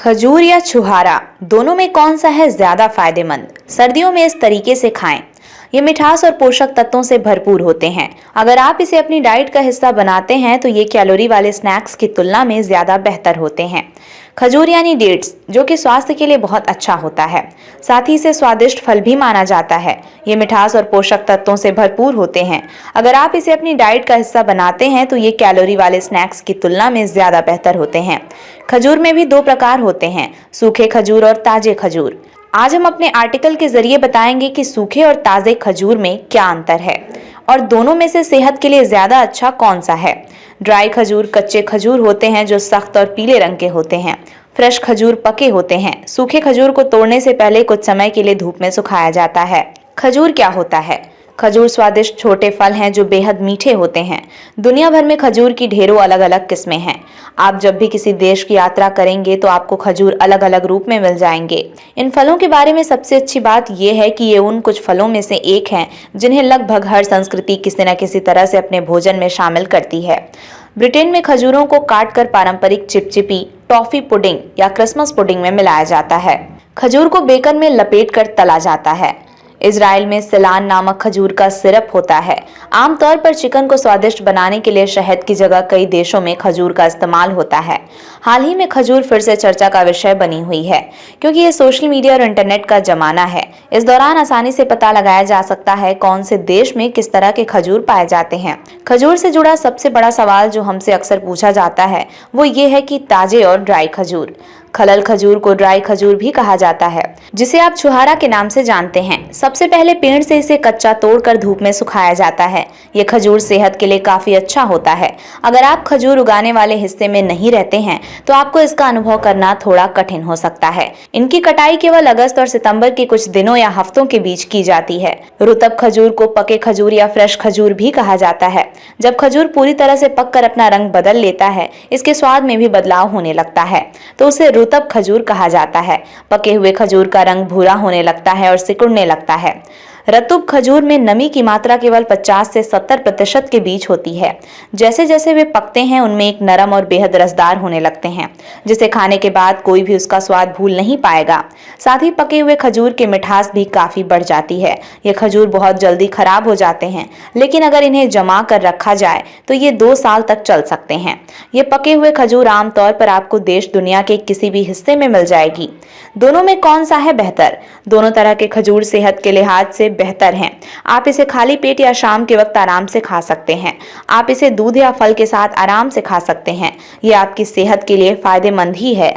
खजूर या छुहारा दोनों में कौन सा है ज्यादा फायदेमंद? सर्दियों में इस तरीके से खाएं। ये मिठास और पोषक तत्वों से भरपूर होते हैं। अगर आप इसे अपनी डाइट का हिस्सा बनाते हैं तो ये कैलोरी वाले स्नैक्स की तुलना में ज्यादा बेहतर होते हैं। खजूर यानी डेट्स, जो कि स्वास्थ्य के लिए बहुत अच्छा होता है। साथ ही इसे स्वादिष्ट फल भी माना जाता है। ये मिठास और पोषक तत्वों से भरपूर होते हैं। अगर आप इसे अपनी डाइट का हिस्सा बनाते हैं तो ये कैलोरी वाले स्नैक्स की तुलना में ज्यादा बेहतर होते हैं। खजूर में भी दो प्रकार होते हैं, सूखे खजूर और ताजे खजूर। आज हम अपने आर्टिकल के जरिए बताएंगे कि सूखे और ताजे खजूर में क्या अंतर है और दोनों में से सेहत के लिए ज्यादा अच्छा कौन सा है। ड्राई खजूर कच्चे खजूर होते हैं जो सख्त और पीले रंग के होते हैं। फ्रेश खजूर पके होते हैं। सूखे खजूर को तोड़ने से पहले कुछ समय के लिए धूप में सुखाया जाता है। खजूर क्या होता है? खजूर स्वादिष्ट छोटे फल हैं जो बेहद मीठे होते हैं। दुनिया भर में खजूर की ढेरों अलग अलग किस्में हैं। आप जब भी किसी देश की यात्रा करेंगे तो आपको खजूर अलग अलग रूप में मिल जाएंगे। इन फलों के बारे में सबसे अच्छी बात यह है कि ये उन कुछ फलों में से एक हैं जिन्हें लगभग हर संस्कृति किसी न किसी तरह से अपने भोजन में शामिल करती है। ब्रिटेन में खजूरों को काटकर पारंपरिक चिपचिपी, टॉफी पुडिंग या क्रिसमस पुडिंग में मिलाया जाता है। खजूर को बेकन में लपेटकर तला जाता है। इजराइल में सिलान नामक खजूर का सिरप होता है। आमतौर पर चिकन को स्वादिष्ट बनाने के लिए शहद की जगह कई देशों में खजूर का इस्तेमाल होता है। हाल ही में खजूर फिर से चर्चा का विषय बनी हुई है क्योंकि ये सोशल मीडिया और इंटरनेट का जमाना है। इस दौरान आसानी से पता लगाया जा सकता है कौन से देश में किस तरह के खजूर पाए जाते हैं। खजूर से जुड़ा सबसे बड़ा सवाल जो हमसे अक्सर पूछा जाता है वो ये है कि ताजे और ड्राई खजूर। खलल खजूर को ड्राई खजूर भी कहा जाता है, जिसे आप छुहारा के नाम से जानते हैं। सबसे पहले पेड़ से इसे कच्चा तोड़कर धूप में सुखाया जाता है। ये खजूर सेहत के लिए काफी अच्छा होता है। अगर आप खजूर उगाने वाले हिस्से में नहीं रहते हैं तो आपको इसका अनुभव करना थोड़ा कठिन हो सकता है। इनकी कटाई केवल अगस्त और सितंबर के कुछ दिनों या हफ्तों के बीच की जाती है। रुतब खजूर को पके खजूर या फ्रेश खजूर भी कहा जाता है। जब खजूर पूरी तरह से पककर अपना रंग बदल लेता है, इसके स्वाद में भी बदलाव होने लगता है, तो उसे रुतब खजूर कहा जाता है। पके हुए खजूर का रंग भूरा होने लगता है और सिकुड़ने लगता है। रतुब खजूर में नमी की मात्रा केवल 50 से 70% के बीच होती है। जैसे जैसे वे पकते हैं उनमें एक नरम और बेहद रसदार होने लगते हैं, जिसे खाने के बाद कोई भी उसका स्वाद भूल नहीं पाएगा। साथ ही पके हुए खजूर की मिठास भी काफी बढ़ जाती है। ये खजूर बहुत जल्दी खराब हो जाते हैं, लेकिन अगर इन्हें जमा कर रखा जाए तो ये 2 साल तक चल सकते हैं। ये पके हुए खजूर आमतौर पर आपको देश दुनिया के किसी भी हिस्से में मिल जाएगी। दोनों में कौन सा है बेहतर? दोनों तरह के खजूर सेहत के लिहाज से बेहतर हैं। आप इसे खाली पेट या शाम के वक्त आराम से खा सकते हैं। आप इसे दूध या फल के साथ आराम से खा सकते हैं। यह आपकी सेहत के लिए फायदेमंद ही है।